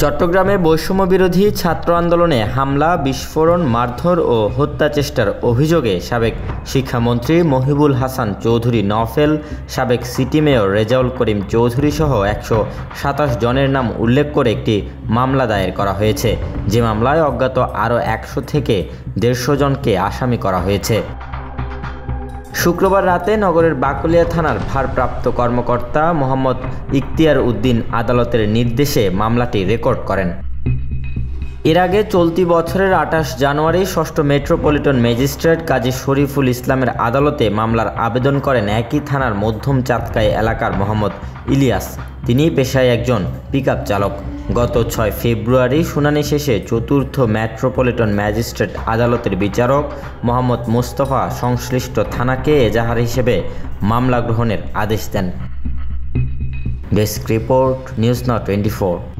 চট্টগ্রামে বৈষম্য বিরোধী ছাত্র আন্দোলনে হামলা, বিস্ফোরণ, মারধর ও হত্যাচেষ্টার অভিযোগে সাবেক শিক্ষামন্ত্রী মহিবুল হাসান চৌধুরী নওফেল, সাবেক সিটি মেয়র রেজাউল করিম চৌধুরী সহ 127 জনের নাম উল্লেখ করে একটি মামলা দায়ের করা হয়েছে। যে মামলায় অজ্ঞাত আরও 100 থেকে 150 জনকে আসামি করা হয়েছে। শুক্রবার রাতে নগরের বাকলিয়া থানার ভারপ্রাপ্ত কর্মকর্তা মোহাম্মদ ইখতিয়ার উদ্দিন আদালতের নির্দেশে মামলাটি রেকর্ড করেন। এর আগে চলতি বছরের 28 জানুয়ারি ষষ্ঠ মেট্রোপলিটন ম্যাজিস্ট্রেট কাজী শরীফুল ইসলামের আদালতে মামলার আবেদন করেন একই থানার মধ্যম চাঁদকাই এলাকার মোহাম্মদ ইলিয়াস। তিনি পেশায় একজন পিকআপ চালক। গত 6 ফেব্রুয়ারি শুনানি শেষে চতুর্থ মেট্রোপলিটন ম্যাজিস্ট্রেট আদালতের বিচারক মোহাম্মদ মোস্তফা সংশ্লিষ্ট থানাকে এজাহার হিসেবে মামলা গ্রহণের আদেশ দেন। Desk report, news now 24।